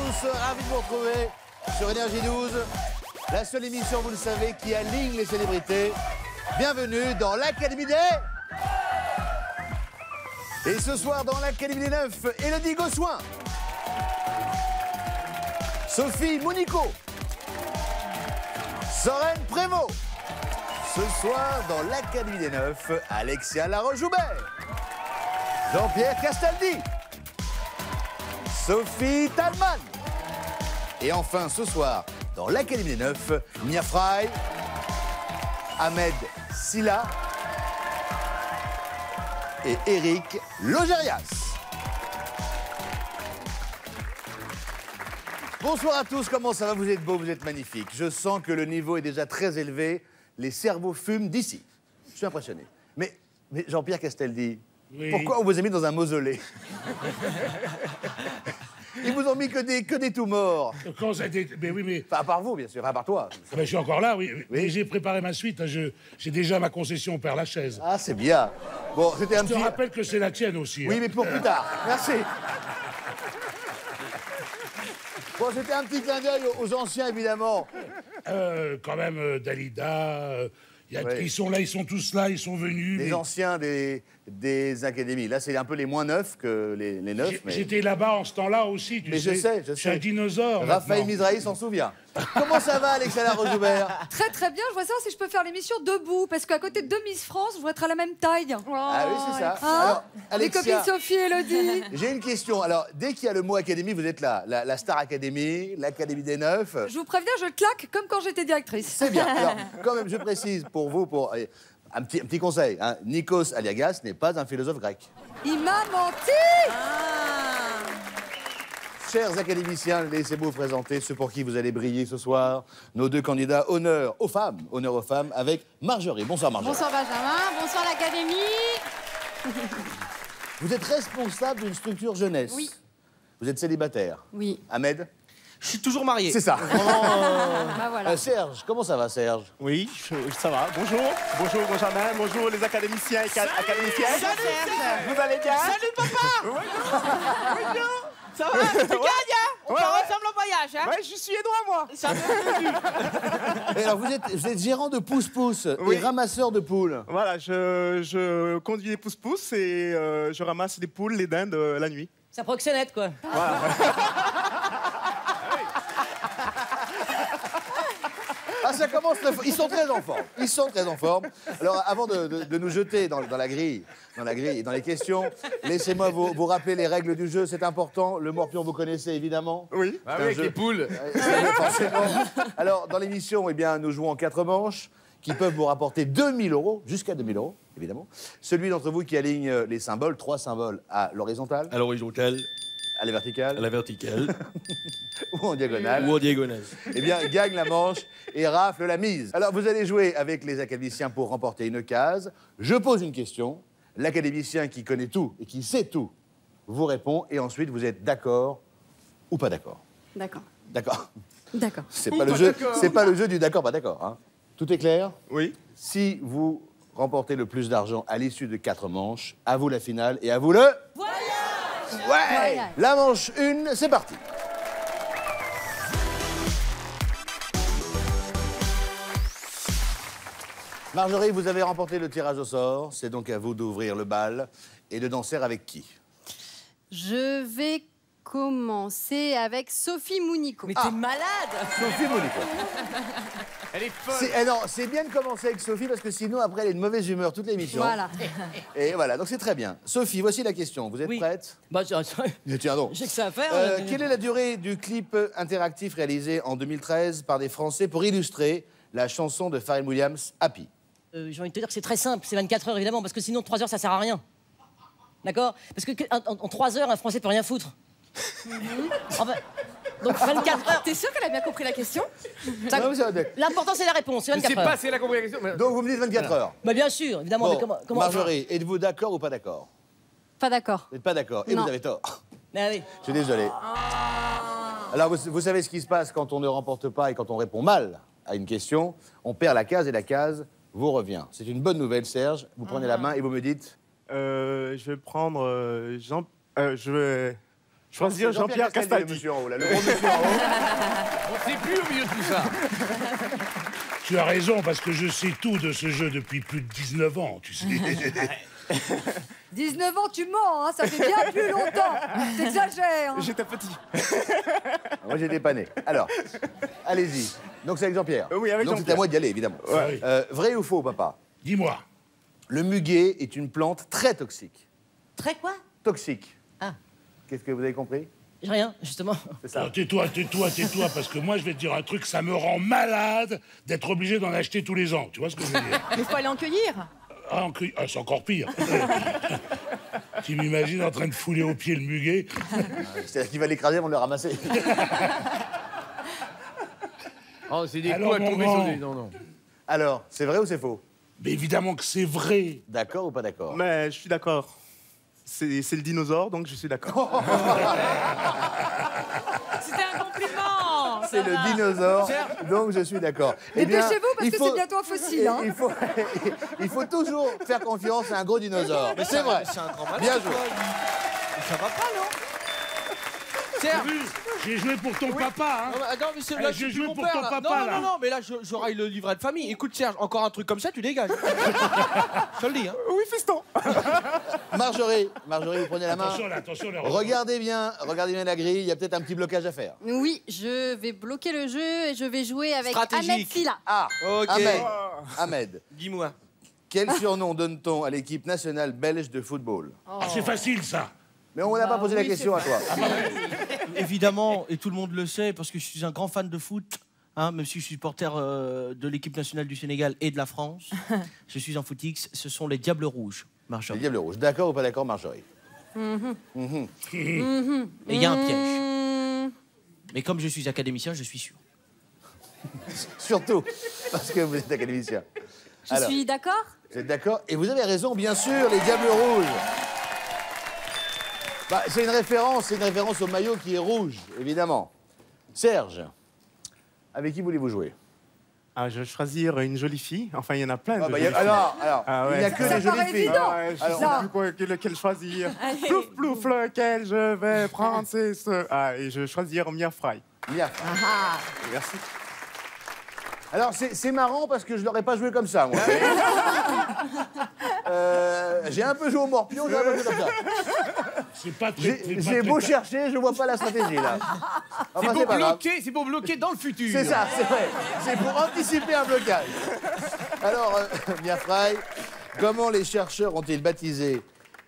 tous, ravi de vous retrouver sur Énergie 12. La seule émission, vous le savez, qui aligne les célébrités. Bienvenue dans l'Académie des... Et ce soir, dans l'Académie des Neufs, Élodie Gossuin, Sophie Mounico, Soren Prévost. Ce soir, dans l'Académie des Neufs, Alexia Laroche-Joubert, Jean-Pierre Castaldi, Sophie Talman. Et enfin, ce soir, dans l'Académie des Neufs, Nia Fry, Ahmed Silla et Eric Logérias. Bonsoir à tous, comment ça va? Vous êtes beaux, vous êtes magnifiques. Je sens que le niveau est déjà très élevé. Les cerveaux fument d'ici. Je suis impressionné. Mais Jean-Pierre Castaldi, oui. Pourquoi on vous a mis dans un mausolée? Ils vous ont mis que des tout morts. Quand ça a été... Mais oui, mais... Enfin, à part vous, bien sûr, à part toi. Mais je suis encore là, oui. Mais j'ai préparé ma suite. J'ai déjà ma concession au Père-Lachaise. Ah, c'est bien. Bon, c'était un petit... Je te rappelle que c'est la tienne aussi. Oui, hein. mais pour plus tard. Merci. Bon, c'était un petit clin d'œil aux anciens, évidemment. Quand même, Dalida... Ouais. Ils sont là, ils sont tous là, ils sont venus. Les anciens des académies. Là, c'est un peu les moins neufs que les neufs. Mais... J'étais là-bas en ce temps-là aussi, tu sais. Je sais. Je suis un dinosaure. Raphaël Mizrahi s'en souvient. Comment ça va, Alexia Laroche-Joubert? Très très bien, je vois ça si je peux faire l'émission debout, parce qu'à côté de deux Miss France, je voudrais être à la même taille. Ah oui, c'est ça. Hein? Alors, Alexia, les copines Sophie et Élodie. j'ai une question. Alors, dès qu'il y a le mot académie, vous êtes là. La Star Academy, l'Académie des Neufs. Je vous préviens, je claque comme quand j'étais directrice. C'est bien. Alors, quand même, je précise pour vous, un petit conseil. Hein. Nikos Aliagas n'est pas un philosophe grec. Il m'a menti. Chers académiciens, laissez-moi vous présenter ceux pour qui vous allez briller ce soir. Nos deux candidats, honneur aux femmes, avec Marjorie. Bonsoir Marjorie. Bonsoir Benjamin, bonsoir l'Académie. Vous êtes responsable d'une structure jeunesse. Oui. Vous êtes célibataire. Oui. Ahmed? Je suis toujours marié. C'est ça. Bah voilà. Serge, comment ça va Serge? Oui, ça va. Bonjour. Bonjour Benjamin, bonjour les académiciens et académiciennes. Salut Serge. Vous allez bien? Salut papa. Bonjour. Ça va? Tu gagnes, hein? On part ensemble en voyage, hein? Ouais, je suis suédois moi. Ça me... Et alors vous êtes gérant de pousse-pousse et ramasseur de poules. Voilà, je conduis les pousse-pousse et je ramasse les poules, les dindes la nuit. Ça proxénète, quoi. Voilà. Ah, ça commence très fort. Ils sont très en forme. Ils sont très en forme. Alors, avant de nous jeter dans la grille et dans les questions, laissez-moi vous rappeler les règles du jeu. C'est important. Le morpion, vous connaissez évidemment. Oui. Ah oui, avec les poules. Forcément. Alors, dans l'émission, eh bien, nous jouons en 4 manches qui peuvent vous rapporter 2000 €, jusqu'à 2000 €, évidemment. Celui d'entre vous qui aligne les symboles, 3 symboles à l'horizontale, À l'horizontale, à la verticale à la verticale ou en diagonale. ou en diagonale. Eh bien, gagne la manche et rafle la mise. Alors, vous allez jouer avec les académiciens pour remporter une case. Je pose une question. L'académicien qui connaît tout et qui sait tout vous répond. Et ensuite, vous êtes d'accord ou pas d'accord. D'accord. D'accord. D'accord. C'est pas le jeu du d'accord, pas d'accord. Hein. Tout est clair? Oui. Si vous remportez le plus d'argent à l'issue de 4 manches, à vous la finale et à vous le... Ouais. Voyage. La manche 1, c'est parti. Marjorie, vous avez remporté le tirage au sort. C'est donc à vous d'ouvrir le bal et de danser avec qui? Je vais commencer avec Sophie Mounico. Mais t'es malade. Sophie Mounico. Elle est folle. C'est bien de commencer avec Sophie parce que sinon, après, elle est de mauvaise humeur toute l'émission. Voilà. Et voilà, donc c'est très bien. Sophie, voici la question. Vous êtes Oui. prête? Bah, Tiens donc. j'ai que ça à faire. Quelle est la durée du clip interactif réalisé en 2013 par des Français pour illustrer la chanson de Pharrell Williams, Happy? J'ai envie de te dire que c'est très simple. C'est 24 heures, évidemment, parce que sinon, 3 heures, ça sert à rien. D'accord? Parce que en 3 heures, un Français peut rien foutre. Enfin, donc 24 heures. T'es sûr qu'elle a bien compris la question? Non, mais c'est- L'important, c'est la réponse. C'est Je sais 24 heures. pas si elle a compris la question. Mais... Donc vous me dites 24 heures. Bah, bien sûr, évidemment. Bon, mais comment Marjorie, êtes-vous d'accord ou pas d'accord? Pas d'accord. Vous n'êtes pas d'accord. Et Non. vous avez tort. Ah oui. Je suis désolé. Alors, vous savez ce qui se passe quand on ne remporte pas et quand on répond mal à une question. On perd la case et la case vous revient. C'est une bonne nouvelle, Serge. Vous prenez la main et vous me dites... Je vais prendre Jean... je choisir Jean-Pierre Castaldi. Le monsieur en haut, là, le gros monsieur en haut. On sait plus au milieu de tout ça. Tu as raison, parce que je sais tout de ce jeu depuis plus de 19 ans, tu sais. 19 ans, tu mens, hein, ça fait bien plus longtemps. T'exagères. Hein. J'étais petit. Moi, j'étais pas né. Alors, allez-y. Donc, c'est avec Jean-Pierre. Oui, avec Donc, c'est à Jean-Pierre. moi d'y aller, évidemment. Ouais. Vrai ou faux, papa? Dis-moi. Le muguet est une plante très toxique. Très quoi? Toxique. Ah. Qu'est-ce que vous avez compris? Rien, justement. C'est ça. Alors, tais-toi, parce que moi, je vais te dire un truc, ça me rend malade d'être obligé d'en acheter tous les ans. Tu vois ce que je veux dire? Mais faut aller en cueillir. Ah, c'est encore pire. Tu m'imagines en train de fouler au pied le muguet? C'est-à-dire qu'il va l'écraser avant de le ramasser. Oh, c'est des Alors, coups à tomber sur Bonbon. des... Non, non. Alors, c'est vrai ou c'est faux? Mais évidemment que c'est vrai. D'accord ou pas d'accord? Mais je suis d'accord. C'est le dinosaure, donc je suis d'accord. C'était un compliment. C'est le dinosaure, donc je suis d'accord. Eh bien, Dépêchez-vous parce il que faut- c'est bientôt un fossile. Hein. il faut toujours faire confiance à un gros dinosaure. Mais c'est vrai. C'est un grand malade. Bien joué. Ça va pas, non T'as Serge. vu? J'ai joué pour ton papa, hein. Non, mais, attends, mais c'est Eh, là, j'ai je suis joué mon pour père, ton là. papa, non, là. non, non, mais là, j'aurai le livret de famille. Écoute, Serge, encore un truc comme ça, tu dégages. Je te le dis, hein. Oui, fiston. Marjorie, vous prenez la main. Attention, là. Regardez bien la grille, il y a peut-être un petit blocage à faire. Oui, je vais bloquer le jeu et je vais jouer avec Ahmed Stratégique. Silla. Ah, Ok. Ahmed, Dis-moi. quel surnom donne-t-on à l'équipe nationale belge de football? Ah, c'est facile, ça. Mais on n'a pas posé la oui, question à toi. Évidemment, et tout le monde le sait, parce que je suis un grand fan de foot, hein, même si je suis supporter de l'équipe nationale du Sénégal et de la France. Je suis en footix, ce sont les Diables Rouges, Les Marjorie. Diables Rouges. D'accord ou pas d'accord, Marjorie? Et il y a un piège. Mais comme je suis académicien, je suis sûr. Surtout, parce que vous êtes académicien. Je suis d'accord? Vous êtes d'accord? Et vous avez raison, bien sûr, les Diables Rouges. Bah, c'est une référence au maillot qui est rouge, évidemment. Serge, avec qui voulez-vous jouer? Ah, je vais choisir une jolie fille. Enfin, il y en a plein de Ah, bah, jolies filles. alors, Ah, il n'y a ouais. que Ça les jolies paraît filles. évident. Ah ouais, je Alors, sais plus lequel choisir. Plouf, plouf, lequel je vais prendre, c'est ce... Ah, et je vais choisir Mia Fry. Mia. Merci. Alors, c'est marrant parce que je l'aurais pas joué comme ça, moi. J'ai un peu joué au morpion, j'ai un peu joué comme ça. C'est pas très... J'ai beau chercher, je vois pas la stratégie, là. Enfin, c'est pas grave. C'est pour bloquer dans le futur. C'est ça, c'est vrai. C'est pour anticiper un blocage. Alors, Mia Fry, comment les chercheurs ont-ils baptisé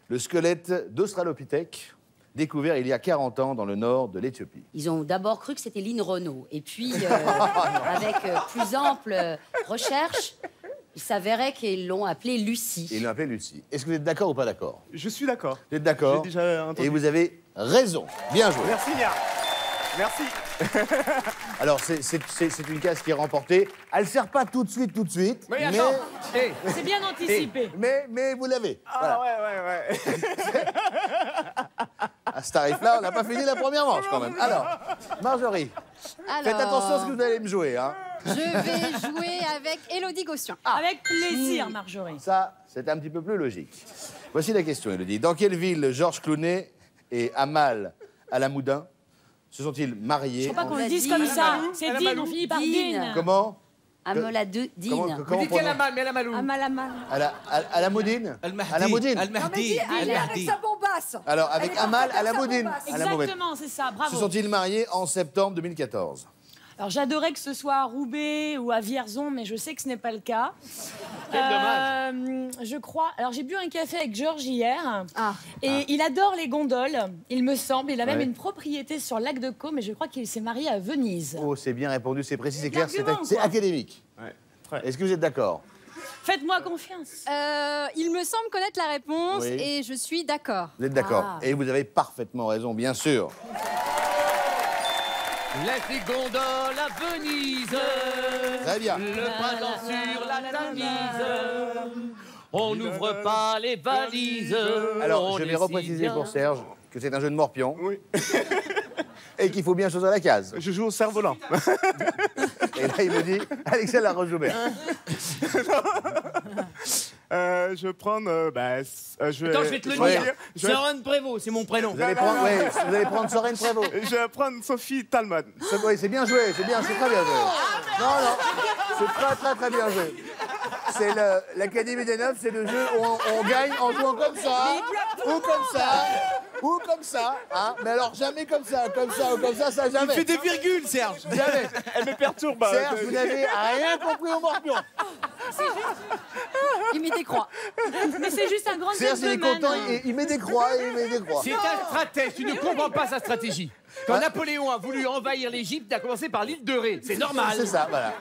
le squelette d'Australopithèque découvert il y a 40 ans dans le nord de l'Éthiopie? Ils ont d'abord cru que c'était Lynn Renault. Et puis, avec plus ample recherche, il s'avérait qu'ils l'ont appelée Lucie. Ils l'ont appelée Lucie. Est-ce que vous êtes d'accord ou pas d'accord? Je suis d'accord. Vous êtes d'accord? J'ai déjà entendu. Et vous avez raison. Bien joué. Merci, Mia. Merci. Alors, c'est une case qui est remportée. Elle ne sert pas tout de suite, Mais attends, hey, C'est bien anticipé. mais vous l'avez. Voilà. Ah, ouais. À ce tarif-là, on n'a pas fini la première manche quand même. Alors, Marjorie, faites attention à ce que vous allez me jouer. Hein. Je vais jouer avec Élodie Gossuin. Avec plaisir, Marjorie. Ça, c'est un petit peu plus logique. Voici la question, Élodie. Dans quelle ville Georges Clooney et Amal Alamoudin se sont-ils mariés? Faut pas qu'on On le a dise dit comme ça. C'est Alamalou. Dean, on finit par Dean. Dean. Comment? Amoladine. Comment vous on dites qu'elle a prononce? mal, mais elle a malou. Amalamala. Alamoudine? Al-Mahdi. Alamoudine. Non, mais Al-Mahdi. dis, elle est avec sa bombasse. Alors, avec Elle est Amal parfaite avec sa Alamoudine. bombasse. Alamoudine. Exactement, c'est ça, Se bravo. sont-ils mariés en septembre 2014? Alors j'adorais que ce soit à Roubaix ou à Vierzon, mais je sais que ce n'est pas le cas. Quel dommage. Je crois. Alors j'ai bu un café avec Georges hier, Ah. et il adore les gondoles, il me semble. Il a même Ouais. une propriété sur le lac de Caux, mais je crois qu'il s'est marié à Venise. Oh, c'est bien répondu, c'est précis, c'est clair, L'argument, c'est quoi. académique. Ouais, très. Est-ce que vous êtes d'accord? Faites-moi confiance. Il me semble connaître la réponse Oui. et je suis d'accord. Vous êtes d'accord? Ah. Et vous avez parfaitement raison, bien sûr. Laisse les gondoles à Venise. Très bien. Le printemps sur la Tamise. On n'ouvre pas les valises. Alors, on je vais décide repréciser bien. pour Serge que c'est un jeu de morpion Oui. et qu'il faut bien choisir la case. Je joue au cerf-volant. Et là, il me dit, Alexia la rejoue bien. Je vais prendre. Attends, je vais te le Ouais. dire. Soren Prévost, c'est mon prénom. Vous allez prendre, vous allez prendre Soren Prévost. Je vais prendre Sophie Talman. Oui, c'est bien joué, c'est bien, c'est très bien joué. Non, c'est très bien joué. C'est l'Académie des Neufs, c'est le jeu où on gagne en jouant comme ça, ou comme ça, ou comme ça. Hein. Mais alors jamais comme ça ou comme ça, jamais. Fais des virgules, Serge. Jamais. Elle me perturbe. Serge, vous n'avez rien compris au morpion. Il met des croix. Mais c'est juste un grand Serge, il est gentleman. content, il met des croix, C'est un stratège, tu ne comprends pas sa stratégie. Quand Napoléon a voulu envahir l'Égypte, il a commencé par l'île de Ré. C'est normal. C'est ça, voilà.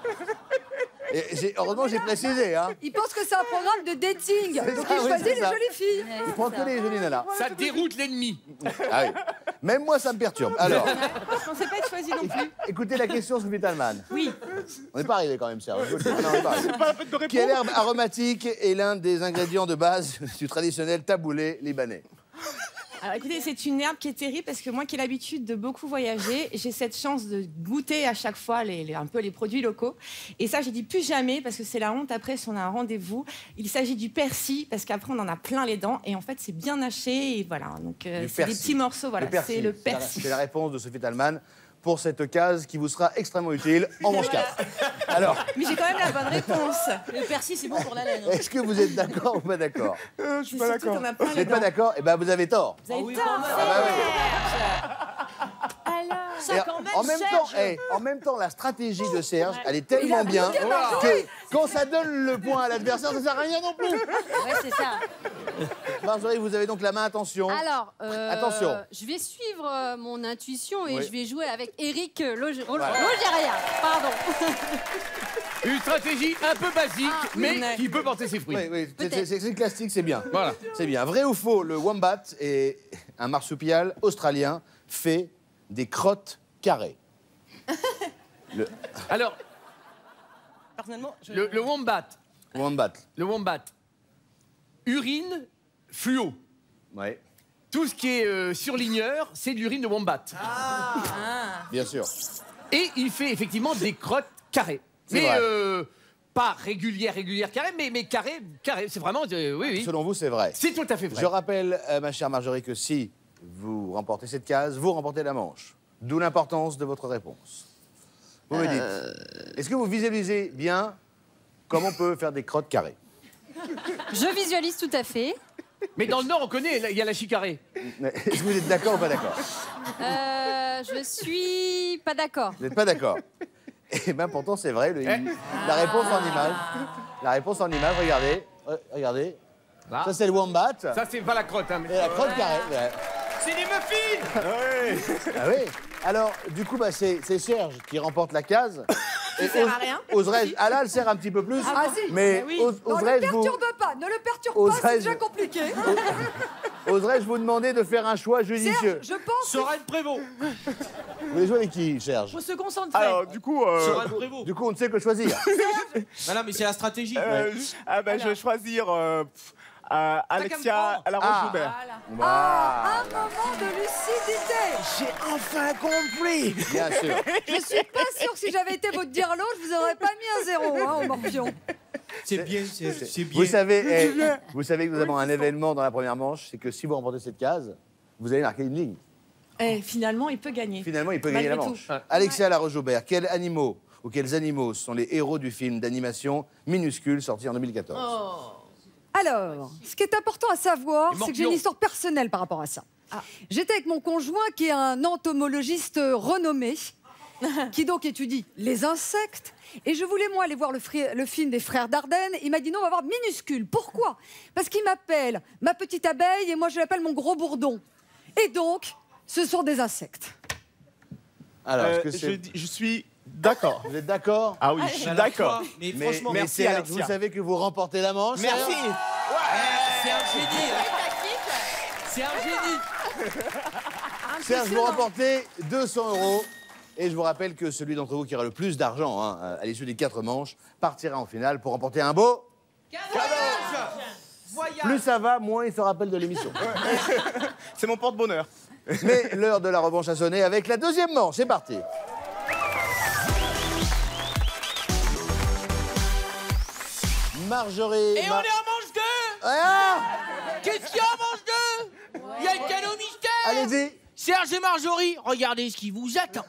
Et heureusement, j'ai précisé, hein. Il pense que c'est un programme de dating. Donc ça, il oui, choisit c'est les ça. jolies filles. Il prend que les jolies nanas. Ça déroute l'ennemi. Ah oui. Même moi, ça me perturbe. Alors, Je pensais pas être choisi non plus. écoutez la question, Sophie Talman. Oui. On n'est pas arrivé quand même, Serge. Non, on n'est pas arrivé. Pas la peine de répondre. Quelle herbe aromatique est l'un des ingrédients de base du traditionnel taboulé libanais? Alors écoutez, c'est une herbe qui est terrible parce que moi qui ai l'habitude de beaucoup voyager, j'ai cette chance de goûter à chaque fois un peu les produits locaux. Et ça, j'ai dit plus jamais parce que c'est la honte après si on a un rendez-vous. Il s'agit du persil parce qu'après on en a plein les dents et en fait c'est bien haché et voilà. Donc c'est des persil. petits morceaux, voilà. C'est le persil. C'est la réponse de Sophie Talman pour cette case qui vous sera extrêmement utile en manche 4. Alors, Mais j'ai quand même la bonne réponse. Le persil, c'est bon pour la laine. Hein. est-ce que vous êtes d'accord ou pas d'accord? Je suis pas Surtout d'accord. qu'on a plein Vous les n'êtes pas dents. d'accord? Eh bien, vous avez tort. Vous avez oui, tort, quand même. Alors, Et ça quand même, en même Serge. temps, en même temps, la stratégie de Serge, elle est tellement bien que quand ça donne le point à l'adversaire, ça sert à rien non plus. Ouais, c'est ça. Marjorie, vous avez donc la main, attention. Alors, Attention. je vais suivre mon intuition et Oui. je vais jouer avec Eric Logéria. Voilà. Pardon. Une stratégie un peu basique, mais qui peut porter ses fruits. Oui, oui, c'est classique, c'est bien. Voilà. C'est bien. Vrai ou faux, le wombat est un marsupial australien fait des crottes carrées. Alors, Personnellement, le wombat, Wombat. urine, fluo. Ouais, Tout ce qui est surligneur, c'est de l'urine de wombat. bien sûr. Et il fait effectivement des crottes carrées. C'est Mais vrai. pas régulières, carrées, mais carrées. C'est vraiment... oui. Selon vous, c'est vrai. C'est tout à fait vrai. Je rappelle, ma chère Marjorie, que si vous remportez cette case, vous remportez la manche. D'où l'importance de votre réponse. Vous me dites, est-ce que vous visualisez bien comment on peut faire des crottes carrées? Je visualise tout à fait. Mais dans le Nord, on connaît, il y a la chicarée. Mais est-ce que vous êtes d'accord ou pas d'accord? Je suis pas d'accord. Vous n'êtes pas d'accord? Eh bien, pourtant, c'est vrai. La réponse en image. La réponse en image, regardez. Regardez. Là. Ça, c'est le wombat. Ça, c'est pas la crotte. Hein, mais... Et la crotte carrée. Ouais. C'est des muffins. Ah oui. Alors, du coup, bah, c'est Serge qui remporte la case. Et sert à rien. Oserais-je... Ah là, elle sert un petit peu plus. Ah si. Mais oui. Non, ne oserais-je le vous... perturbe pas, ne le perturbe pas, Oserais-je- c'est déjà compliqué. Oserais-je vous demander de faire un choix Serge, judicieux? je pense que Soren Prévost. Vous voulez jouer avec qui, Serge? Faut se concentrer. Alors, du coup. Soren Prévost. Du coup, on ne sait que choisir. Ah non, mais c'est la stratégie. Je vais choisir Alexia qu'à me Laroche-Joubert. un moment de lucidité. J'ai enfin compris. Bien sûr. Je suis pas sûre que si j'avais été votre dirlo, je vous aurais pas mis un 0 hein, au morpion. C'est bien, c'est bien. Vous savez, vous savez que nous avons un événement dans la première manche, c'est que si vous remportez cette case, vous allez marquer une ligne. Finalement, il peut gagner. Finalement, il peut gagner Malgré la tout. manche. Alexia Laroche-Joubert, quels animaux sont les héros du film d'animation Minuscule, sorti en 2014? Alors, ce qui est important à savoir, Les c'est que j'ai une morpions. histoire personnelle par rapport à ça. J'étais avec mon conjoint qui est un entomologiste renommé, qui donc étudie les insectes. Et je voulais, moi, aller voir le film des Frères Dardenne. Il m'a dit non, on va voir Minuscule. Pourquoi? Parce qu'il m'appelle ma petite abeille et moi, je l'appelle mon gros bourdon. Et donc, ce sont des insectes. Alors, est-ce que c'est... Je suis d'accord. Vous êtes d'accord? Ah oui, je suis d'accord. Mais Mais, franchement, mais merci, Serge, Alexia. vous savez que vous remportez la manche. merci. Serge C'est un génie. C'est un génie. Serge, vous remportez 200 €. Et je vous rappelle que celui d'entre vous qui aura le plus d'argent à l'issue des 4 manches partira en finale pour remporter un beau... Voyage. Plus ça va, moins il se rappelle de l'émission. C'est mon porte-bonheur. Mais l'heure de la revanche a sonné avec la deuxième manche. C'est parti. Marjorie... Et on est en manche 2. Ah Qu'est-ce qu'il y a, mange deux? Il y a le cadeau mystère. Allez-y. Serge et Marjorie, regardez ce qui vous attend.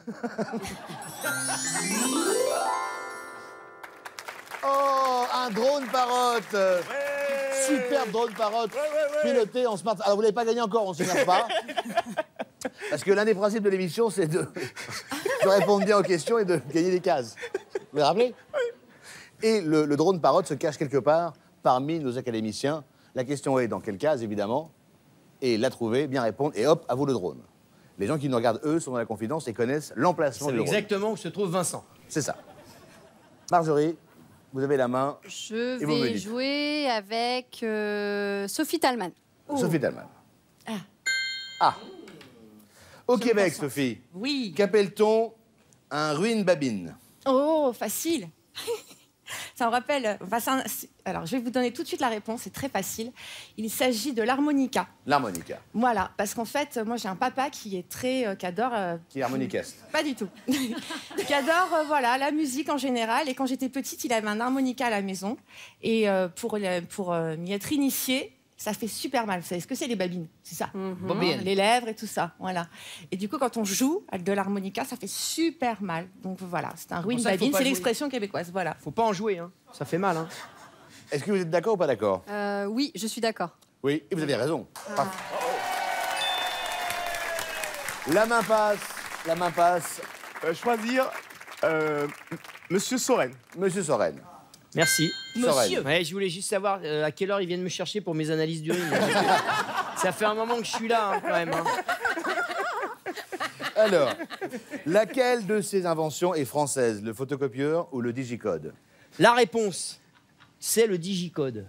Oh, un drone parotte. Superbe drone parotte. Piloté en smart. Alors, vous l'avez pas gagné encore, on ne s'énerve pas. Parce que l'un des principes de l'émission, c'est de répondre bien aux questions et de gagner des cases. Vous vous rappelez? Et le drone parotte se cache quelque part parmi nos académiciens. La question est dans quelle case, évidemment. Et la trouver, bien répondre, et hop, à vous le drone. Les gens qui nous regardent, eux, sont dans la confidence et connaissent l'emplacement du drone. Exactement où se trouve Vincent. C'est ça. Marjorie, vous avez la main. Je et vous me vais dites. jouer avec Sophie Talman. Sophie Talman. Ah. Au Québec, Sophie. Oui. Qu'appelle-t-on un ruine-babine? Oh, facile. Ça me rappelle. Alors, je vais vous donner tout de suite la réponse, c'est très facile. Il s'agit de l'harmonica. L'harmonica. Voilà, parce qu'en fait, moi j'ai un papa qui est très. Qui adore. Qui est harmoniciste? Pas du tout. Qui adore voilà, la musique en général. Et quand j'étais petite, il avait un harmonica à la maison. Et pour m'y être initiée, ça fait super mal. Vous savez ce que c'est, les babines? C'est ça. Bobine. Les lèvres et tout ça. Voilà. Et du coup, quand on joue avec de l'harmonica, ça fait super mal. Donc voilà, c'est un ruine pour ça qu'il faut babine. pas C'est jouer. l'expression québécoise. Voilà. Faut pas en jouer, hein. Ça fait mal, hein. Est-ce que vous êtes d'accord ou pas d'accord? Oui, je suis d'accord. Oui, et vous avez raison. Parfait. La main passe. La main passe. Choisir Monsieur Soren. Monsieur Soren. Merci. Soren. Ouais, je voulais juste savoir à quelle heure ils viennent me chercher pour mes analyses d'urine. Ça fait un moment que je suis là, hein, quand même. Hein. Alors, laquelle de ces inventions est française? Le photocopieur ou le digicode? La réponse, c'est le digicode.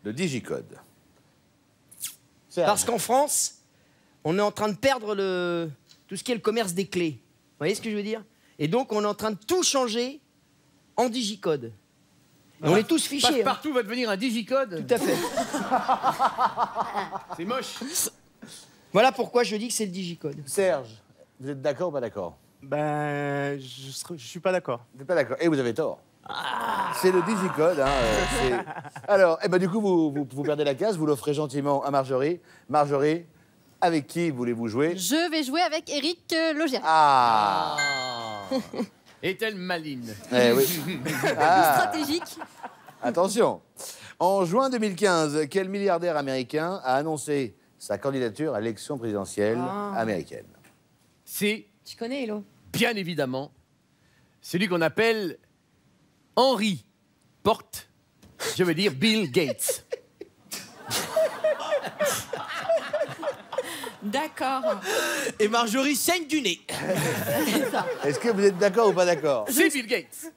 Le digicode. Parce qu'en France, on est en train de perdre tout ce qui est le commerce des clés. Vous voyez ce que je veux dire? Et donc, on est en train de tout changer en digicode. Et on est tous fichés. Partout va devenir un digicode. Tout à fait. C'est moche. Voilà pourquoi je dis que c'est le digicode. Serge, vous êtes d'accord ou pas d'accord? Ben, je suis pas d'accord. Vous n'êtes pas d'accord. Et vous avez tort. C'est le digicode. Hein, alors, eh ben, du coup, vous perdez la case, vous l'offrez gentiment à Marjorie. Marjorie, avec qui voulez-vous jouer? Je vais jouer avec Éric Logérias. Ah, Est-elle maligne? eh oui. Ah. Stratégique. Attention. En juin 2015, quel milliardaire américain a annoncé sa candidature à l'élection présidentielle américaine? C'est, Tu connais, Hello? bien évidemment, celui qu'on appelle Henry Porte, je veux dire Bill Gates. D'accord. Et Marjorie saigne du nez. Est-ce que vous êtes d'accord ou pas d'accord? C'est Bill Gates.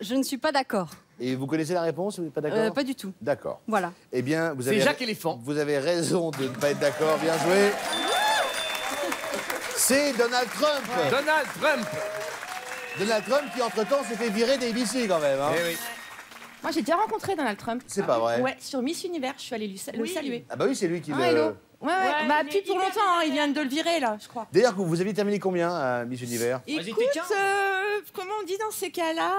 Je ne suis pas d'accord. Et vous connaissez la réponse ou vous n'êtes pas d'accord? Pas du tout. D'accord. Voilà. Eh bien, vous C'est avez... Jacques Éléphant. Vous avez raison de ne pas être d'accord. Bien joué. C'est Donald Trump. Donald Trump. Donald Trump qui, entre-temps, s'est fait virer des ABC quand même. Hein. Eh oui. Moi, j'ai déjà rencontré Donald Trump. C'est pas vrai. Ouais, sur Miss Univers, je suis allée le saluer. Ah bah oui, c'est lui qui Ah, hello. le... Ouais, bah, plus pour longtemps, hein, il vient de le virer, là, je crois. D'ailleurs, vous aviez terminé combien à Miss Univers? Écoute, comment on dit dans ces cas-là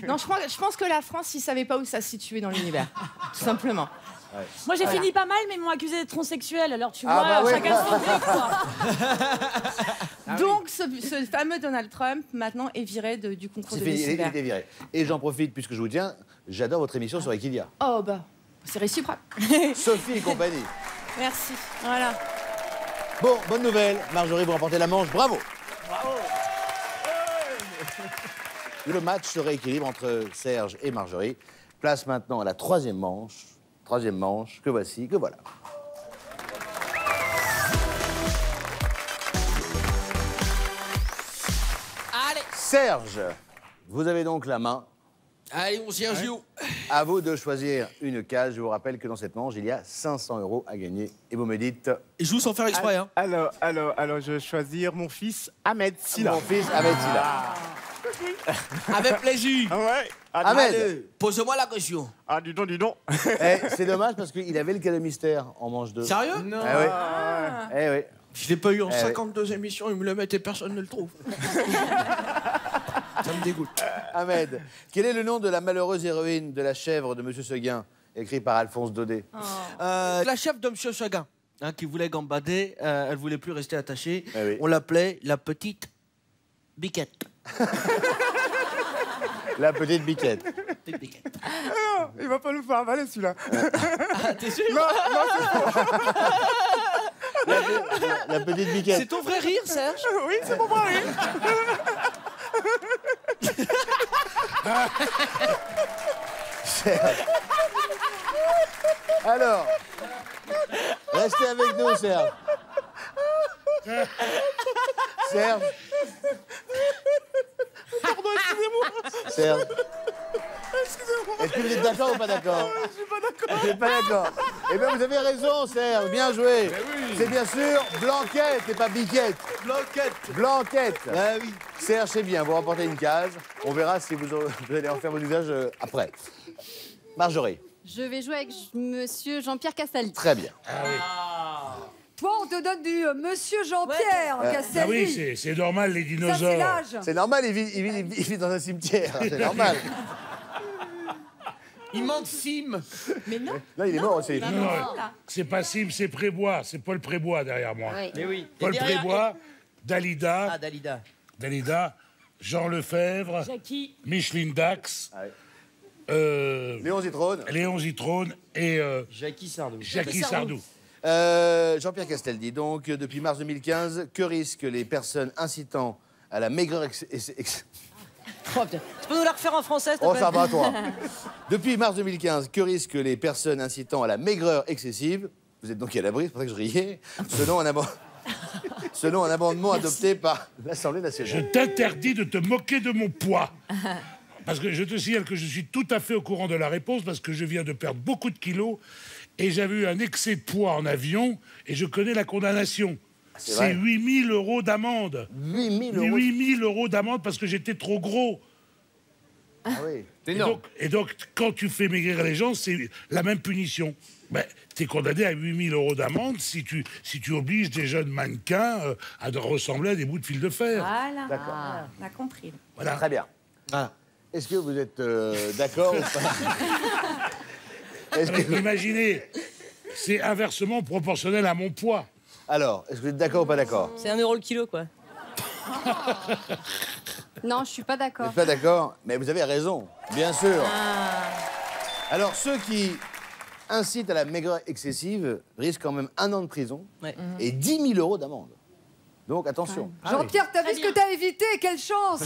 Non, je pense que la France, ils savaient pas où ça se situait dans l'univers. Tout simplement. Ouais. Moi, j'ai Voilà. fini pas mal, mais ils m'ont accusé d'être transsexuel. Alors, tu Ah vois, bah ouais. chacun son truc, quoi. Donc, ce fameux Donald Trump, maintenant, est viré du concours C'est de fini, Miss il Univers. est viré. Et j'en profite, puisque je vous tiens, j'adore votre émission sur Equidia. Oh, bah, c'est réciproque. Sophie et compagnie. Merci. Voilà. Bon, bonne nouvelle. Marjorie, vous remportez la manche. Bravo. Le match se rééquilibre entre Serge et Marjorie. Place maintenant à la troisième manche. Troisième manche, que voici, que voilà. Allez, Serge, vous avez donc la main. allez, mon Sergio. À vous de choisir une case. Je vous rappelle que dans cette manche, il y a 500 € à gagner. Et vous me dites... Et je joue sans faire exprès, hein. Alors, je vais choisir mon fils Ahmed Silla. Mon fils Ahmed Silla. Avec plaisir. Ouais. Ahmed. Allez, pose-moi la question. Ah, dis donc, dis donc. Eh, c'est dommage parce qu'il avait le cadeau mystère en manche 2. Sérieux? Non. Eh oui. Eh oui. Je l'ai pas eu en Eh oui. 52 émissions, ils me le mettent et personne ne le trouve. Ça me dégoûte. Ahmed, quel est le nom de la malheureuse héroïne de La Chèvre de Monsieur Seguin Écrit par Alphonse Daudet. La chef de M. Seguin, hein, qui voulait gambader, elle voulait plus rester attachée. Ah oui. On l'appelait la petite biquette. La petite biquette. Petite biquette. Non, il va pas nous faire avaler celui-là. T'es sûr? Non, non, La petite biquette. C'est ton vrai rire, Serge? Oui, c'est mon vrai rire. Alors, restez avec nous, Serge. Serge. Pardon, excusez-moi. Serge. Excusez-moi. Est-ce que vous êtes d'accord ou pas d'accord? Je suis pas d'accord. Vous n'êtes pas d'accord? Eh bien, vous avez raison, Serge. Bien joué. C'est bien sûr Blanquette et pas Biquette. Blanquette. Blanquette. Ah oui. Serge, c'est bien. Vous remportez une case. On verra si vous allez en faire vos usages après. Marjorie. Je vais jouer avec monsieur Jean-Pierre Castaldi. Très bien. Toi, on te donne du monsieur Jean-Pierre Castaldi. Ah oui, c'est normal, les Ça, c'est dinosaures. l'âge. C'est normal, il vit dans un cimetière. C'est normal. Il manque Sim. Mais non. Là, il est mort aussi. Non, c'est pas Sim, c'est Prébois. C'est Paul Prébois derrière moi. Oui. Mais oui. Paul Et derrière- Prébois, Dalida, Ah, Dalida. Jean Lefebvre, Jackie. Micheline Dax, Ah oui. Léon Zitrone. Léon Zitrone et Jackie Sardou. Jackie Sardou. Jean-Pierre Castaldi, donc, depuis mars 2015, que risquent les personnes incitant à la maigreur Oh, putain. Tu peux nous la refaire en français, s'il te Oh, plaît? ça va, toi. Depuis mars 2015, que risquent les personnes incitant à la maigreur excessive? Vous êtes donc à l'abri, c'est pour ça que je riais. Selon un amendement adopté par l'Assemblée Je nationale. t'interdis de te moquer de mon poids. Parce que je te signale que je suis tout à fait au courant de la réponse parce que je viens de perdre beaucoup de kilos et j'avais eu un excès de poids en avion et je connais la condamnation. c'est C'est vrai. 8 000 € d'amende. 8 000 euros. 8 000 € d'amende parce que j'étais trop gros. Ah oui. C'est Et énorme. donc, quand tu fais maigrir les gens, c'est la même punition. Ben, tu es condamné à 8 000 € d'amende si tu obliges des jeunes mannequins à ressembler à des bouts de fil de fer. Voilà. D'accord. On a compris. Voilà. Très bien. Voilà. Est-ce que vous êtes d'accord ou pas? Est-ce que- Imaginez, c'est inversement proportionnel à mon poids. Alors, est-ce que vous êtes d'accord ou pas d'accord? C'est 1 € le kilo, quoi. Non, je suis pas Vous d'accord. n'êtes pas d'accord? Mais vous avez raison, bien sûr. Alors, ceux qui incitent à la maigreur excessive risquent quand même 1 an de prison Ouais. et 10 000 € d'amende. Donc, attention. Jean-Pierre, t'as vu ce que t'as évité? Quelle chance.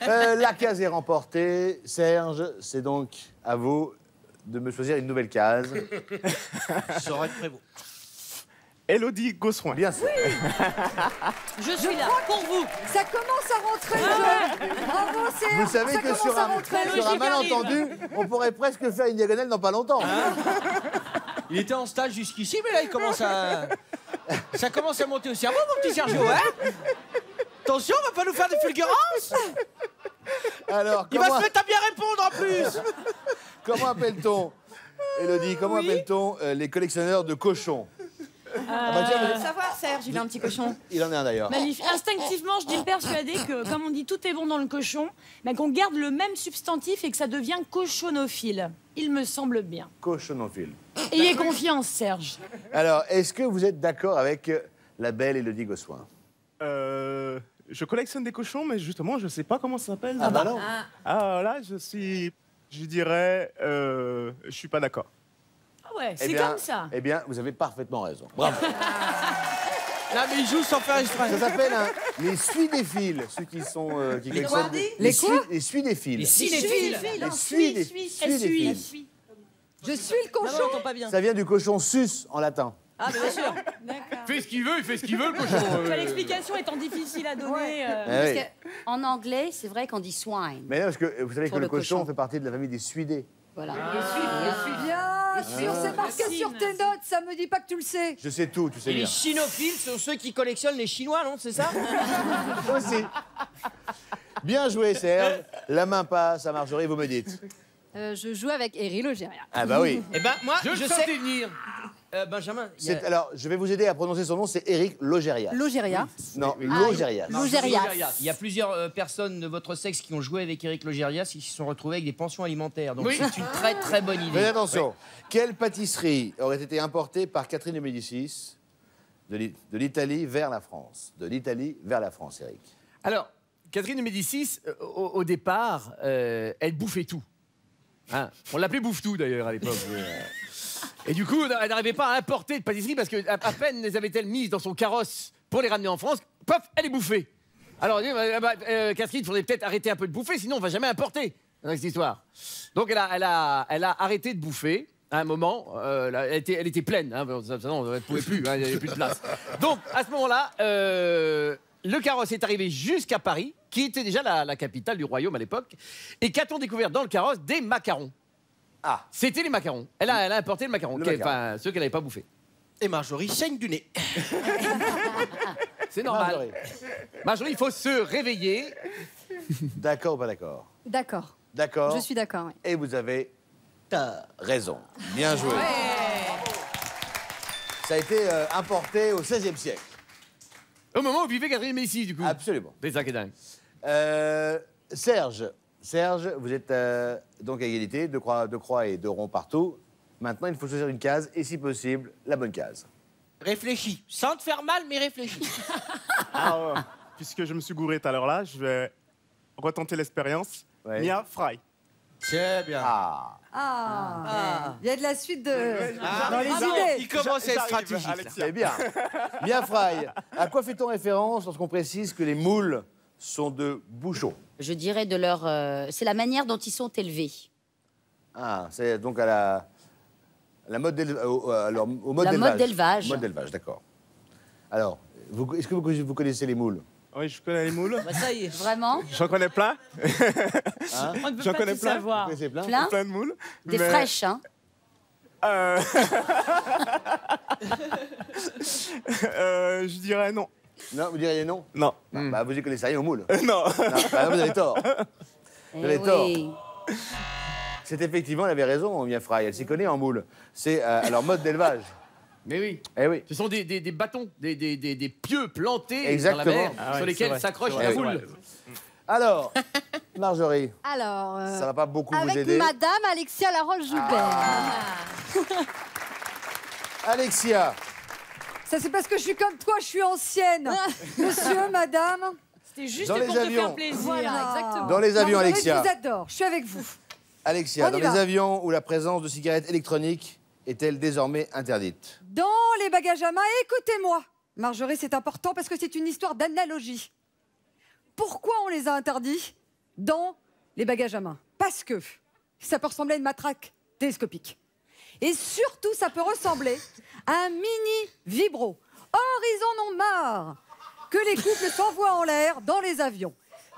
La case est remportée. Serge, c'est donc à vous de me choisir une nouvelle case. Ça aurait été Prévost. Élodie Gossoin. Bien sûr. Je suis là, pour vous. Ça commence à rentrer, Joe. Bravo, Serge. Vous savez Ça que commence sur à un, rentrer. sur un malentendu, on pourrait presque faire une diagonale dans pas longtemps. Il était en stage jusqu'ici, mais là, il commence à... Ça commence à monter au cerveau, mon petit Sergio, hein? Attention, on va pas nous faire des fulgurances! Alors, Il va se mettre à bien répondre, en plus! comment appelle-t-on, Élodie, comment appelle-t-on les collectionneurs de cochons? bah tiens, Faut savoir, Serge, il a un petit cochon. Il en est un d'ailleurs. Magnifique. Instinctivement, je dis persuadée que, comme on dit tout est bon dans le cochon, mais qu'on garde le même substantif et que ça devient cochonophile. Il me semble bien. Cochonophile. Ayez confiance, Serge. Alors, est-ce que vous êtes d'accord avec la belle Élodie Gossoin? Je collectionne des cochons, mais justement, je sais pas comment ça s'appelle. Ah bah non. Ah, là, je dirais, je suis pas d'accord. Ah ouais, Eh c'est bien- comme ça. Eh bien, vous avez parfaitement raison. Bravo. Non, mais il joue sans faire exprès. Ça s'appelle les suidéphiles, ceux qui sont qui collectionnent Les quoi? les suidéphiles. Les cinéphiles. Les suidéphiles. Je suis le Non, cochon. on entend pas bien. Ça vient du cochon sus en latin. Ah, mais bien sûr. Il fait ce qu'il veut, le cochon. L'explication étant difficile à donner. Ah oui. En anglais, c'est vrai qu'on dit swine. Mais non, parce que vous savez Pour que le le cochon cochon. fait partie de la famille des suidés. Voilà. Bien sûr, c'est marqué sur tes notes. Ça me dit pas que tu le sais. Je sais tout, tu sais Et les bien. chinophiles sont ceux qui collectionnent les Chinois, non? C'est ça? Aussi. Bien joué, Serge. La main passe à Marjorie, vous me dites. Je joue avec Éric Logérias. Ah bah oui. Eh ben, moi, Je le je sais. sentais venir. Benjamin. Alors, je vais vous aider à prononcer son nom, c'est Éric Logérias. Logérias. Non, Logérias. Logérias. Il y a plusieurs personnes de votre sexe qui ont joué avec Éric Logérias et qui se sont retrouvées avec des pensions alimentaires. Donc c'est une très très bonne idée. Mais attention, quelle pâtisserie aurait été importée par Catherine de Médicis de l'Italie vers la France? De l'Italie vers la France, Éric. Alors, Catherine de Médicis, au départ, elle bouffait tout. Hein, on l'appelait bouffe-tout d'ailleurs à l'époque. Et du coup, elle n'arrivait pas à importer de pâtisserie parce qu'à peine les avait-elle mises dans son carrosse pour les ramener en France, paf, elle est bouffée. Alors, Catherine, il faudrait peut-être arrêter un peu de bouffer, sinon on ne va jamais importer dans cette histoire. Donc, elle a arrêté de bouffer. À un moment, elle était pleine, hein, on ne pouvait plus, hein, il n'y avait plus de place. Donc, à ce moment-là, le carrosse est arrivé jusqu'à Paris, qui était déjà la capitale du royaume à l'époque. Et qu'a-t-on découvert dans le carrosse? Des macarons. Ah, c'était les macarons. Elle a importé le macaron, enfin, ceux qu'elle n'avait pas bouffés. Et Marjorie saigne du nez. C'est normal. Marjorie, il faut se réveiller. D'accord ou pas d'accord? D'accord. D'accord. Je suis d'accord, oui. Et vous avez raison. Bien joué. Ça a été importé au XVIe siècle. Au moment où vivait Catherine de Médicis, du coup. Absolument. C'est ça qui est dingue. Serge, vous êtes donc à égalité, deux croix et deux ronds partout. Maintenant, il faut choisir une case et, si possible, la bonne case. Réfléchis. Sans te faire mal, mais réfléchis. Puisque je me suis gouré tout à l'heure là, je vais retenter l'expérience. Ouais. Mia Fry. C'est bien. Il y a de la suite dans les idées. Il commence à être stratégique. C'est bien. Mia Fry, à quoi fait-on référence lorsqu'on précise que les moules sont de bouchons? Je dirais de leur... c'est la manière dont ils sont élevés. Ah, c'est donc à la mode au mode La d'élevage. mode d'élevage. Mode d'élevage, d'accord. Alors, est-ce que vous connaissez les moules? Oui, je connais les moules. Bah, ça y est. Vraiment? J'en connais plein. On ne peut J'en pas connais tout plein. savoir. Vous connaissez plein? Plein de moules. Des mais- fraîches, hein? Je dirais non. Non, vous diriez non? Non. Bah, vous y connaissez rien aux moules. Non. Bah, vous avez tort. Vous avez Eh tort. oui. C'est effectivement, elle avait raison, Mia Fry. Elle s'y connaît en moules. C'est leur mode d'élevage. Mais oui. Eh oui. Ce sont des bâtons, des pieux plantés Exactement. dans la mer, Ah ouais, sur lesquels s'accroche la poule. Alors, Marjorie, Alors, ça va pas beaucoup vous avec aider. Madame Alexia Laroche-Joubert. Alexia, Ça, c'est parce que je suis comme toi, je suis ancienne. Monsieur, madame. C'était juste Dans pour les te avions. faire plaisir. Voilà, exactement. Dans les avions, Marjorie, Alexia. Je vous adore, je suis avec vous. Alexia, On y dans va. les avions où la présence de cigarettes électroniques est-elle désormais interdite? Dans les bagages à main, écoutez-moi. Marjorie, c'est important parce que c'est une histoire d'analogie. Pourquoi on les a interdits dans les bagages à main? Parce que ça peut ressembler à une matraque télescopique. Et surtout, ça peut ressembler à un mini vibro. Or, ils en ont marre que les couples s'envoient en l'air dans les avions.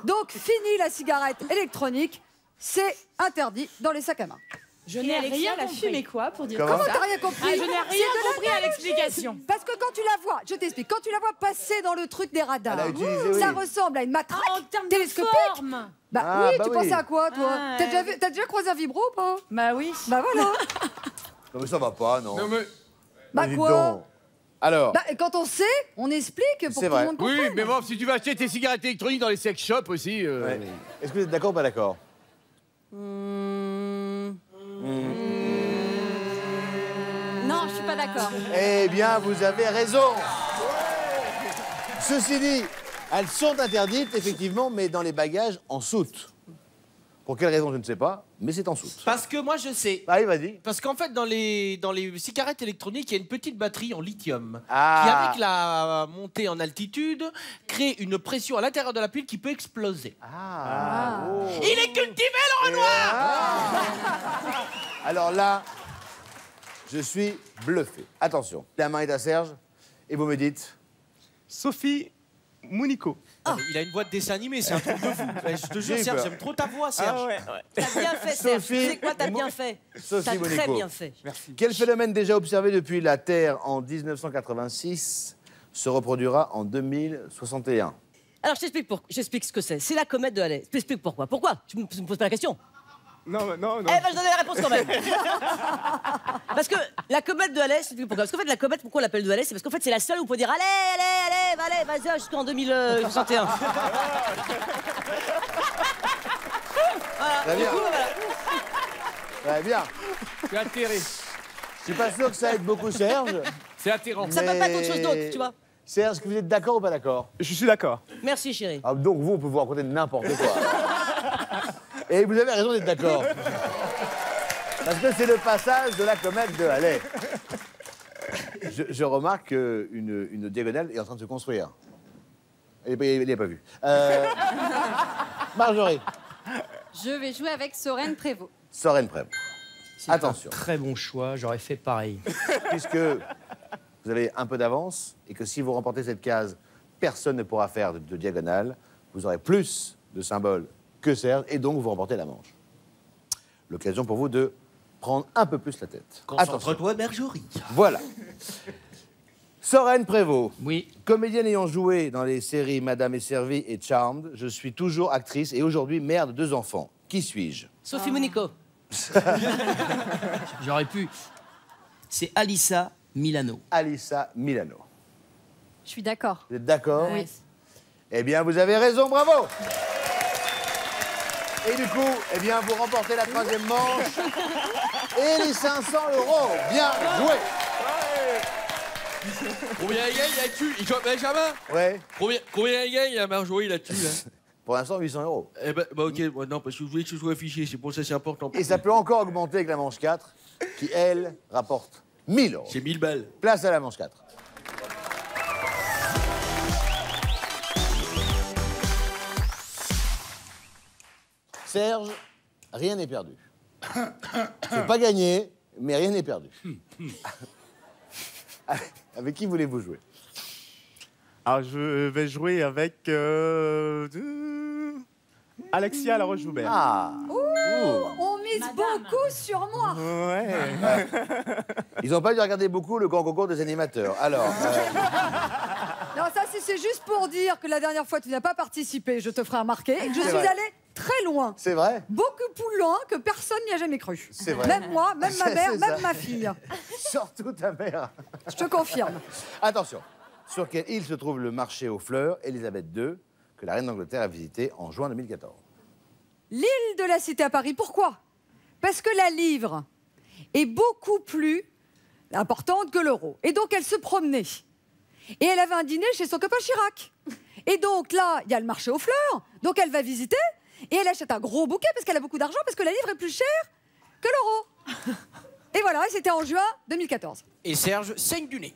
Donc, fini la cigarette électronique, c'est interdit dans les sacs à main. Je Et n'ai Alexia, rien elle a compris. fumé quoi pour dire Comment Comment ça? t'as rien compris? Ah, je n'ai rien C'est de compris à l'analogie. l'explication. Parce que quand tu la vois, je t'explique, quand tu la vois passer dans le truc des radars, Elle a utilisé, ça oui. ressemble à une matraque En termes de télescopique. forme. Bah Ah, oui, bah tu oui. pensais à quoi, toi? Ah, T'as déjà croisé un vibro ou pas? Bah oui. Bah voilà. Non, mais ça va pas, non. Non, mais... Bah Dites quoi? donc. Alors, Bah quand on sait, on explique pour C'est que tout vrai. le monde comprenne. Oui, mais bon, si tu vas acheter tes cigarettes électroniques dans les sex shops aussi... ouais. Est-ce que vous êtes d'accord ou pas d'accord? Non, je suis pas d'accord. Eh bien, vous avez raison. Ceci dit, elles sont interdites, effectivement, mais dans les bagages en soute. Pour quelle raison, je ne sais pas, mais c'est en soute. Parce que moi, je sais. Allez, vas-y. Parce qu'en fait, dans les cigarettes électroniques, il y a une petite batterie en lithium Ah. qui, avec la montée en altitude, crée une pression à l'intérieur de la pile qui peut exploser. Ah. Oh. Il est cultivé, le Renoir. Alors là, je suis bluffé. Attention, la main est à Serge, et vous me dites... Sophie Mounico. Il a une voix de dessin animé, c'est un truc de fou. Je te jure, J'ai Serge, peur. j'aime trop ta voix, Serge. Ah ouais. T'as bien fait, Serge. Sophie Tu sais quoi, t'as et bien moi- fait. Sophie T'as Monaco. très bien fait. Quel phénomène déjà observé depuis la Terre en 1986 se reproduira en 2061? Alors, j'explique ce que c'est. C'est la comète de Halley. Je t'explique pourquoi. Pourquoi? Tu me poses pas la question. Non. Eh ben, je donne la réponse quand même. Parce que la comète de Halley, c'est pourquoi. Parce qu'en fait, la comète, pourquoi on l'appelle de Halley, c'est parce qu'en fait, c'est la seule où on peut dire allez, vas-y, jusqu'en 2061. Très bien. Du coup, voilà. Très bien. C'est atterré. Je suis pas sûr que ça aide beaucoup Serge. C'est atterrant. Ça peut pas être autre chose d'autre, tu vois. Serge, est-ce que vous êtes d'accord ou pas d'accord? Je suis d'accord. Merci, chérie. Ah, donc vous, on peut vous raconter n'importe quoi. Et vous avez raison d'être d'accord. Parce que c'est le passage de la comète de Halley. Je remarque qu'une diagonale est en train de se construire. Il n'est pas vu. Marjorie. Je vais jouer avec Soren Prévost. Soren Prévost. Attention. Très bon choix, j'aurais fait pareil. Puisque vous avez un peu d'avance et que si vous remportez cette case, personne ne pourra faire de diagonale. Vous aurez plus de symboles que Serge et donc vous remportez la manche. L'occasion pour vous de prendre un peu plus la tête. Concentre-toi, Marjorie. Voilà. Soren Prévost. Oui. Comédienne ayant joué dans les séries Madame est servie et Charmed, je suis toujours actrice et aujourd'hui mère de 2 enfants. Qui suis-je? Sophie Monico. J'aurais pu. C'est Alissa Milano. Alissa Milano. Je suis d'accord. Vous êtes d'accord? Oui. Eh bien, vous avez raison, bravo! Et du coup, eh bien, vous remportez la 3e manche et les 500 €. Bien joué! Combien il gagne là-dessus? Benjamin? Ouais. Combien il gagne, la Marjorie, là-dessus, là? Pour l'instant, 800 €. Eh ben, ok, non, parce que je voulais que ce soit affiché, c'est pour ça que c'est important. Et ça peut encore augmenter avec la manche 4, qui, elle, rapporte 1000 €. C'est 1000 balles. Place à la manche 4. Serge, rien n'est perdu. C'est pas gagné, mais rien n'est perdu. Avec qui voulez-vous jouer? Alors, je vais jouer avec Alexia Laroche-Joubert. Ah. On mise beaucoup sur moi. Ouais. Ils n'ont pas dû regarder beaucoup le grand concours des animateurs. Alors, Non, ça, c'est juste pour dire que la dernière fois, tu n'as pas participé, je te ferai remarquer. Je suis vrai. allée très loin. c'est vrai? Beaucoup plus loin que personne n'y a jamais cru. C'est vrai. Même moi, même ma mère, C'est même ça. ma fille. Surtout ta mère. Je te confirme. Attention. Sur quelle île se trouve le marché aux fleurs Élisabeth II, que la reine d'Angleterre a visité en juin 2014? L'île de la Cité à Paris, pourquoi? Parce que la livre est beaucoup plus importante que l'euro. Et donc, elle se promenait. Et elle avait un dîner chez son copain Chirac. Et donc, là, il y a le marché aux fleurs. Donc, elle va visiter et elle achète un gros bouquet parce qu'elle a beaucoup d'argent, parce que la livre est plus chère que l'euro. Et voilà, c'était en juin 2014. Et Serge saigne du nez.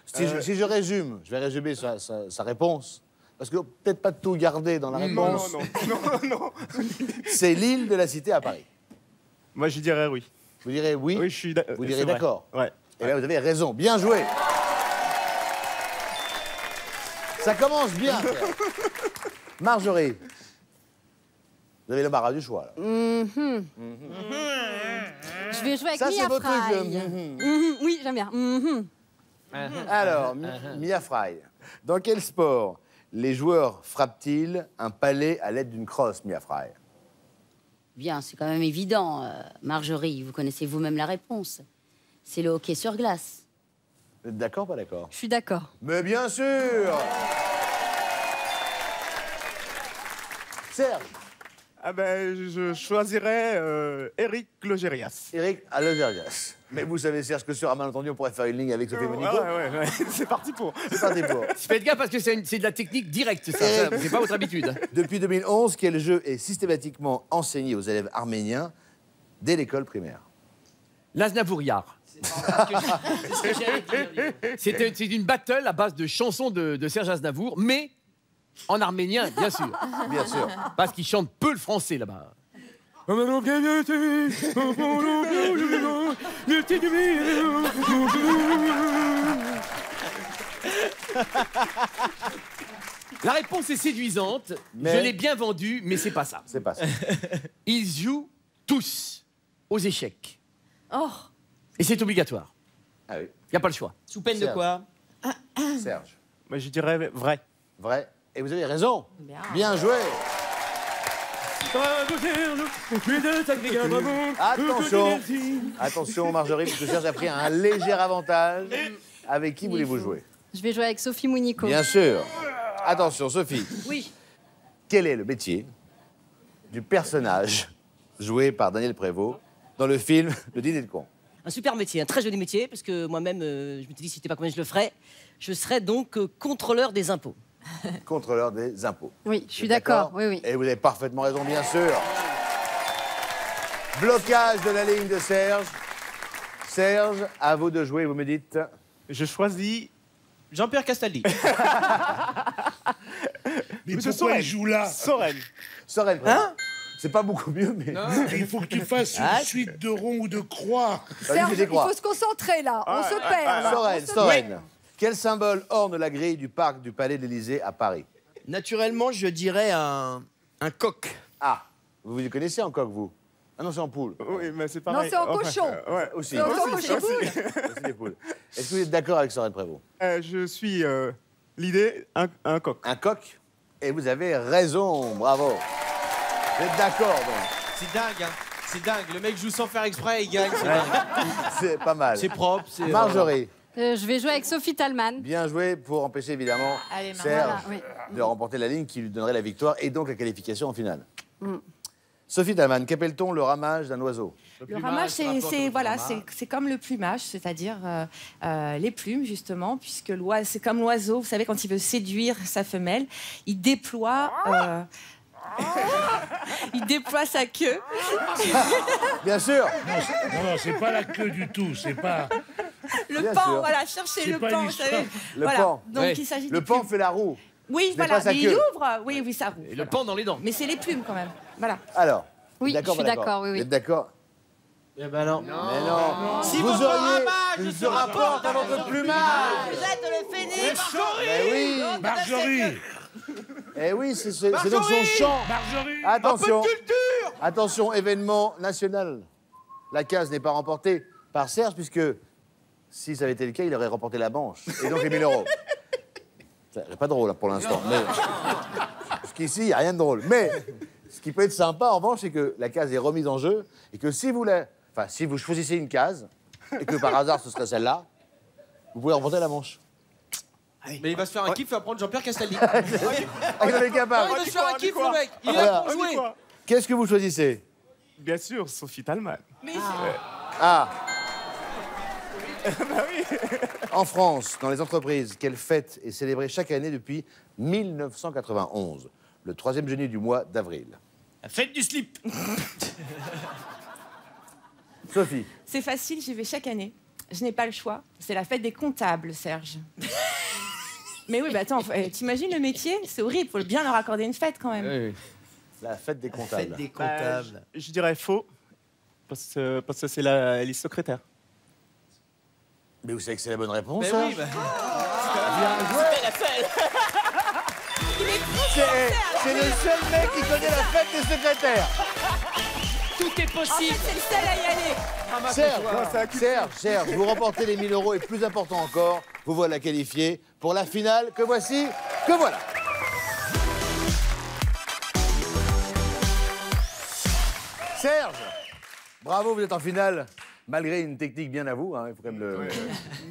Si je résume, je vais résumer sa réponse. Parce que peut-être pas tout garder dans la réponse. Non. C'est l'île de la Cité à Paris. Moi, je dirais oui. Vous direz oui? Oui, je suis Vous direz d'accord? Ouais. Et là, vous avez raison. Bien joué. Ça commence bien. Marjorie, vous avez le barrage du choix. Là. Je vais jouer avec Ça, c'est Mia votre Fry. jeu. Oui, j'aime bien. Alors, Mia Fry, dans quel sport les joueurs frappent-ils un palais à l'aide d'une crosse, Mia Fry? Bien, c'est quand même évident. Marjorie, vous connaissez vous-même la réponse. C'est le hockey sur glace. Vous êtes d'accord ou pas d'accord? Je suis d'accord. Mais bien sûr. Serge. Ah ben, je choisirais Eric Logérias. Eric à Logérias. Mais vous savez, Serge, que sur un malentendu, on pourrait faire une ligne avec Sophie Monico. Ouais. C'est parti pour. C'est parti pour. Faites gaffe parce que c'est de la technique directe, ça. C'est pas votre habitude. Depuis 2011, quel jeu est systématiquement enseigné aux élèves arméniens dès l'école primaire? L'Aznavouriar. C'est une battle à base de chansons de Serge Aznavour, mais en arménien, bien sûr. Bien sûr. Parce qu'il chante peu le français là-bas. La réponse est séduisante. Mais- Je l'ai bien vendue, mais c'est pas ça. C'est pas ça. Ils jouent tous aux échecs. Oh, Et c'est obligatoire. Ah oui. Il n'y a pas le choix. Sous peine de Serge. quoi? Serge. Moi, je dirais vrai. Vrai. Et vous avez raison. Bien. Bien joué. Attention, attention Marjorie, parce que Serge a pris un léger avantage. Avec qui voulez-vous jouer? Je vais jouer avec Sophie Mounico. Bien sûr. Attention, Sophie. Oui. Quel est le métier du personnage joué par Daniel Prévost dans le film Le Dîner de Con? Un super métier, un très joli métier, parce que moi-même, je m'étais dit, si c'était pas combien je le ferais, je serais donc contrôleur des impôts. Contrôleur des impôts. Oui, je suis d'accord. Oui, oui. Et vous avez parfaitement raison, bien sûr. Blocage de la ligne de Serge. Serge, à vous de jouer, vous me dites. Je choisis Jean-Pierre Castaldi. Mais Monsieur pourquoi Sorel. il joue là? Sorel. Sorel. Hein? C'est pas beaucoup mieux, mais... Il faut que tu fasses une suite de ronds ou de croix. Serge, il faut se concentrer là. On se perd. là. Soren, On se Soren. perd. Quel symbole orne la grille du parc du Palais de l'Élysée à Paris? Naturellement, je dirais un coq. Ah, vous y connaissez en coq, vous? Ah non, c'est en poule. Oui, mais c'est Non, pareil. c'est en cochon. Ouais, aussi. C'est en Aussi, cochon. aussi des poules. Est-ce que vous êtes d'accord avec Soren Prévost? Je suis l'idée, un coq. Un coq? Et vous avez raison, bravo. Vous êtes d'accord, donc? C'est dingue, hein. C'est dingue. Le mec joue sans faire exprès, il gagne. C'est dingue. C'est pas mal. C'est propre. C'est Marjorie, Je vais jouer avec Sophie Talman. bien joué pour empêcher évidemment Allez, Serge Voilà, oui. de remporter la ligne qui lui donnerait la victoire et donc la qualification en finale. Mm. Sophie Talman, qu'appelle-t-on le ramage d'un oiseau? Le ramage, c'est comme le plumage, c'est-à-dire les plumes, justement, puisque c'est comme l'oiseau, vous savez, quand il veut séduire sa femelle, il déploie... il déploie sa queue. Bien sûr. Non, c'est pas la queue du tout, c'est pas... Le Bien pan, sûr. voilà, cherchez C'est le pas pan, une vous savez. Le Voilà. pan. Donc Ouais. il s'agit Le de pan plumes. fait la roue. Oui, Ce n'est voilà, pas sa mais il queue. ouvre. Oui, ça roule. Et le pan dans les dents. Mais c'est les plumes quand même. Voilà. Alors, Oui, d'accord, je suis pas d'accord, oui, oui. Vous êtes d'accord? Eh ben non. Mais non. Si vous votre auriez ramage ce rapport à votre plumage. Vous êtes le phénix. Eh oui. Marjorie. Eh oui, c'est donc son chant. Marjorie. Attention. Attention, événement national. La case n'est pas remportée par Serge, puisque si ça avait été le cas, il aurait remporté la manche. Et donc les 1000 euros. C'est pas drôle hein, pour l'instant. Mais... Jusqu'ici, il n'y a rien de drôle. Mais ce qui peut être sympa, en revanche, c'est que la case est remise en jeu et que si vous choisissez une case et que par hasard ce serait celle-là, vous pouvez remporter la manche. Mais il va se faire un kiff, il va prendre Jean-Pierre Castaldi. Ah, il en est capable. Il va se faire un kiff, le mec. Il est Voilà. là pour jouer. Qu'est-ce que vous choisissez? Bien sûr, Sophie Talman. Ah. En France, dans les entreprises, quelle fête est célébrée chaque année depuis 1991, le 3e jeudi du mois d'avril? La fête du slip. Sophie. C'est facile, j'y vais chaque année. Je n'ai pas le choix. C'est la fête des comptables, Serge. Mais oui, bah attends, t'imagines le métier? C'est horrible, faut bien leur accorder une fête quand même. La fête des comptables. Fête des comptables. Je dirais faux, parce que c'est elle est secrétaire. Mais vous savez que c'est la bonne réponse, Mais hein? oui, bah. C'est le seul mec qui connaît la fête des secrétaires. Tout est En possible. fait, c'est le seul à y aller. Serge, vous remportez les 1000 euros et plus important encore, vous voilà qualifié pour la finale que voici, que voilà. Serge, bravo, vous êtes en finale, malgré une technique bien à vous, hein, il faut quand même le,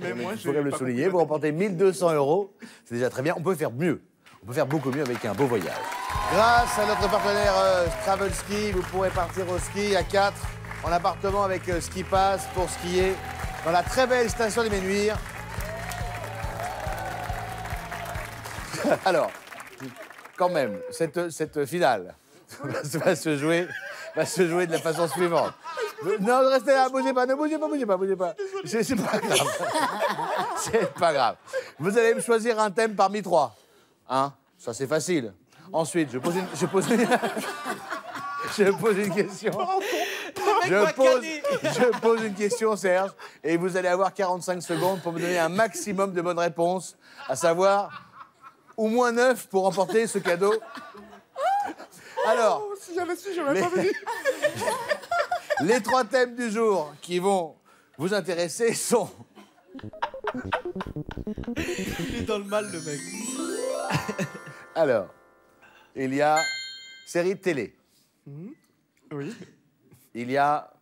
Mais moi, il faut quand même le souligner. Vous remportez 1200 euros, c'est déjà très bien. On peut faire mieux, on peut faire beaucoup mieux avec un beau voyage. Grâce à notre partenaire Travel Ski, vous pourrez partir au ski à 4 en appartement avec Ski Pass pour skier dans la très belle station des Ménuires. Alors, quand même, cette finale va se jouer de la façon suivante. Non, restez là, bougez pas, ne bougez pas, bougez pas, bougez pas. C'est pas grave. C'est pas grave. Vous allez me choisir un thème parmi 3. Hein? Ça, c'est facile. Ensuite, je pose une question. Je pose une question, Serge, et vous allez avoir 45 secondes pour me donner un maximum de bonnes réponses, à savoir au moins 9 pour remporter ce cadeau. Alors, Si j'avais su, j'aurais pas venu. les 3 thèmes du jour qui vont vous intéresser sont... Il est dans le mal, le mec. Alors, il y a série de télé. Oui. Il y a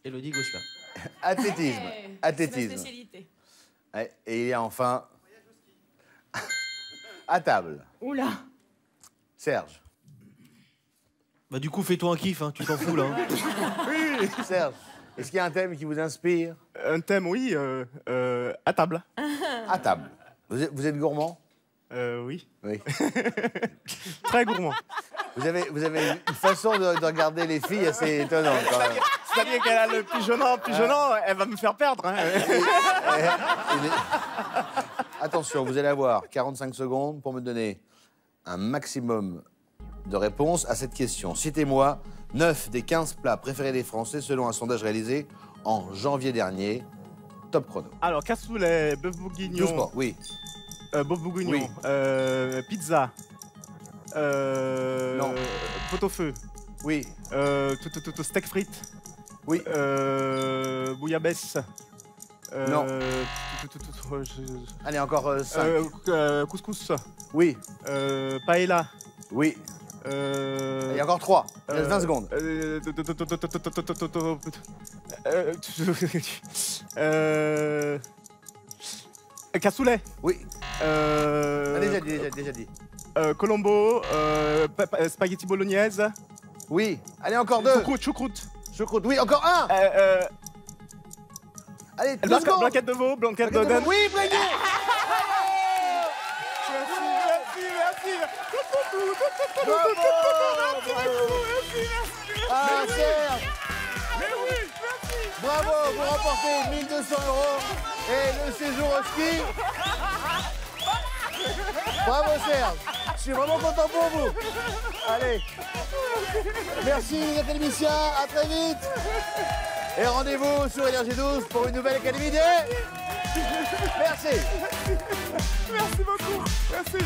Élodie Gossuin. athlétisme. C'est ma Athlétisme. spécialité. Ouais, et il y a enfin à table. Oula. Serge. Bah du coup, fais-toi un kiff, hein, tu t'en fous là. Hein. Oui, Serge. Est-ce qu'il y a un thème qui vous inspire? Un thème, oui, à table. À table. Vous êtes gourmand? Oui. Oui. Très gourmand. Vous avez une façon de regarder les filles assez étonnante quand même. C'est-à-dire qu'elle a le pigeonnant, elle va me faire perdre. Hein. Attention, vous allez avoir 45 secondes pour me donner un maximum de réponses à cette question. Citez-moi 9 des 15 plats préférés des Français selon un sondage réalisé en janvier dernier. Top chrono. Alors, cassoulet, bœuf bourguignon. Doucement, oui. Bœuf bourguignon. Oui. Pizza. Non. Pot-au-feu. Oui. Steak frites. Oui. Bouillabaisse. Non. Allez, encore 5. Couscous. Oui. Paella. Oui. Il y a encore 3. Il reste 20 secondes. Cassoulet. Oui. Déjà dit. Colombo. Spaghetti bolognaise. Oui. Allez, encore 2. Choucroute. Choucroute. Oui, encore 1. Allez, 2 secondes. Blanquette de veau, blanquette de dinde. Oui, Brady. Merci. Ah, Serge. Mais oui, merci. Bravo, vous remportez 1 200 € et le séjour au ski. Bravo, Serge. Je suis vraiment content pour vous. Allez. Merci, les académiciens. À très vite. Et rendez-vous sur Énergie 12 pour une nouvelle Académie des... Merci. Merci beaucoup. Merci.